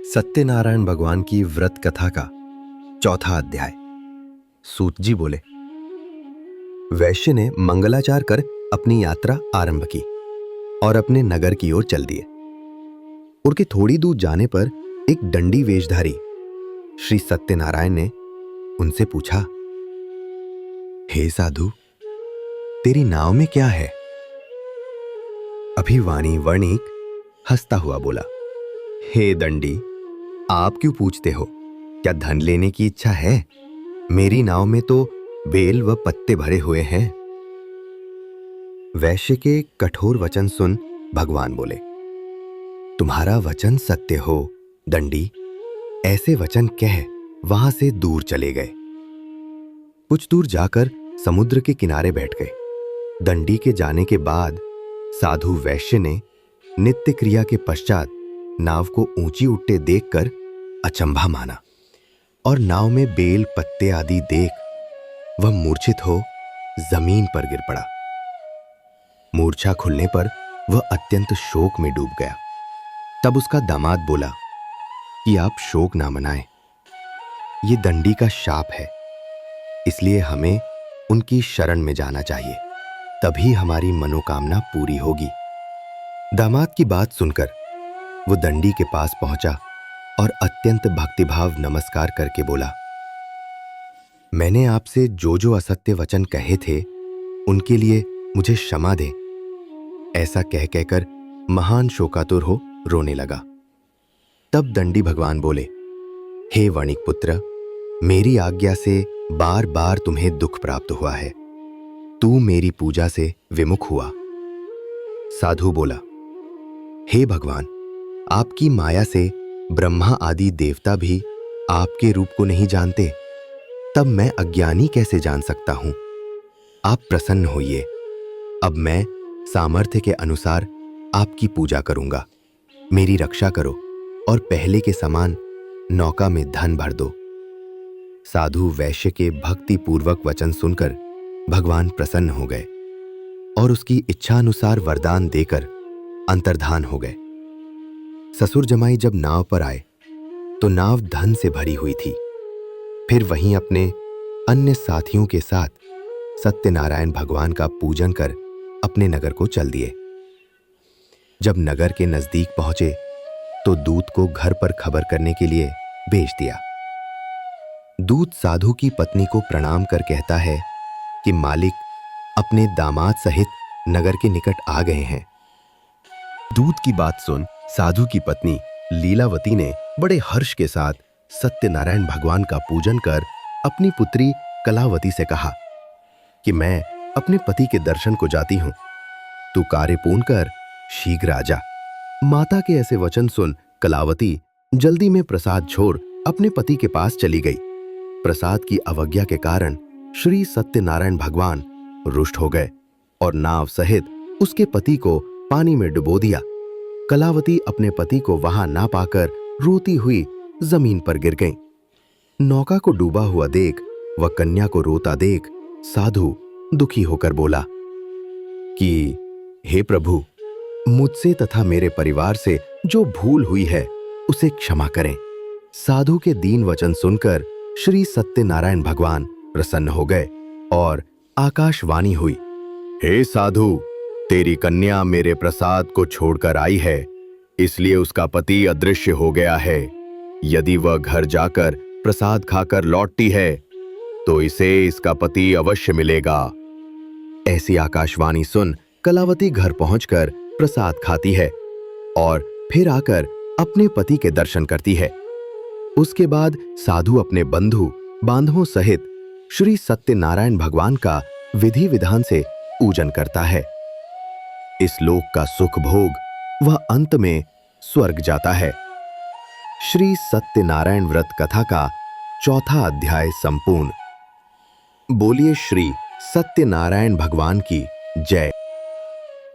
सत्यनारायण भगवान की व्रत कथा का चौथा अध्याय। सूत जी बोले, वैश्य ने मंगलाचार कर अपनी यात्रा आरंभ की और अपने नगर की ओर चल दिए। उनके थोड़ी दूर जाने पर एक दंडी वेशधारी श्री सत्यनारायण ने उनसे पूछा, हे साधु, तेरी नाव में क्या है? अभिवाणी वर्णिक हंसता हुआ बोला, हे दंडी, आप क्यों पूछते हो? क्या धन लेने की इच्छा है? मेरी नाव में तो बेल व पत्ते भरे हुए हैं। वैश्य के कठोर वचन सुन भगवान बोले, तुम्हारा वचन सत्य हो दंडी। ऐसे वचन कह वहां से दूर चले गए। कुछ दूर जाकर समुद्र के किनारे बैठ गए। दंडी के जाने के बाद साधु वैश्य ने नित्य क्रिया के पश्चात नाव को ऊंची उठते देखकर अचंभा माना और नाव में बेल पत्ते आदि देख वह मूर्छित हो जमीन पर गिर पड़ा। मूर्छा खुलने पर वह अत्यंत शोक में डूब गया। तब उसका दामाद बोला कि आप शोक ना मनाएं, ये दंडी का शाप है, इसलिए हमें उनकी शरण में जाना चाहिए, तभी हमारी मनोकामना पूरी होगी। दामाद की बात सुनकर वो दंडी के पास पहुंचा और अत्यंत भक्तिभाव नमस्कार करके बोला, मैंने आपसे जो जो असत्य वचन कहे थे उनके लिए मुझे क्षमा दे। ऐसा कह कहकर महान शोकातुर हो रोने लगा। तब दंडी भगवान बोले, हे वणिक पुत्र, मेरी आज्ञा से बार बार तुम्हें दुख प्राप्त हुआ है। तू मेरी पूजा से विमुख हुआ। साधु बोला, हे भगवान, आपकी माया से ब्रह्मा आदि देवता भी आपके रूप को नहीं जानते, तब मैं अज्ञानी कैसे जान सकता हूं? आप प्रसन्न होइए। अब मैं सामर्थ्य के अनुसार आपकी पूजा करूंगा। मेरी रक्षा करो और पहले के समान नौका में धन भर दो। साधु वैश्य के भक्तिपूर्वक वचन सुनकर भगवान प्रसन्न हो गए और उसकी इच्छानुसार वरदान देकर अंतर्धान हो गए। ससुर जमाई जब नाव पर आए तो नाव धन से भरी हुई थी। फिर वहीं अपने अन्य साथियों के साथ सत्यनारायण भगवान का पूजन कर अपने नगर को चल दिए। जब नगर के नजदीक पहुंचे तो दूत को घर पर खबर करने के लिए भेज दिया। दूत साधु की पत्नी को प्रणाम कर कहता है कि मालिक अपने दामाद सहित नगर के निकट आ गए हैं। दूत की बात सुन साधु की पत्नी लीलावती ने बड़े हर्ष के साथ सत्यनारायण भगवान का पूजन कर अपनी पुत्री कलावती से कहा कि मैं अपने पति के दर्शन को जाती हूं, तू कार्य पूर्ण कर शीघ्र आ जा। माता के ऐसे वचन सुन कलावती जल्दी में प्रसाद छोड़ अपने पति के पास चली गई। प्रसाद की अवज्ञा के कारण श्री सत्यनारायण भगवान रुष्ट हो गए और नाव सहित उसके पति को पानी में डुबो दिया। कलावती अपने पति को वहां ना पाकर रोती हुई जमीन पर गिर गईं। नौका को डूबा हुआ देख व कन्या को रोता देख साधु दुखी होकर बोला कि हे प्रभु, मुझसे तथा मेरे परिवार से जो भूल हुई है उसे क्षमा करें। साधु के दीन वचन सुनकर श्री सत्यनारायण भगवान प्रसन्न हो गए और आकाशवाणी हुई, हे साधु, तेरी कन्या मेरे प्रसाद को छोड़कर आई है, इसलिए उसका पति अदृश्य हो गया है। यदि वह घर जाकर प्रसाद खाकर लौटती है तो इसे इसका पति अवश्य मिलेगा। ऐसी आकाशवाणी सुन कलावती घर पहुंचकर प्रसाद खाती है और फिर आकर अपने पति के दर्शन करती है। उसके बाद साधु अपने बंधु बांधवों सहित श्री सत्यनारायण भगवान का विधि विधान से पूजन करता है। इस लोक का सुख भोग वह अंत में स्वर्ग जाता है। श्री सत्यनारायण व्रत कथा का चौथा अध्याय संपूर्ण। बोलिए श्री सत्यनारायण भगवान की जय।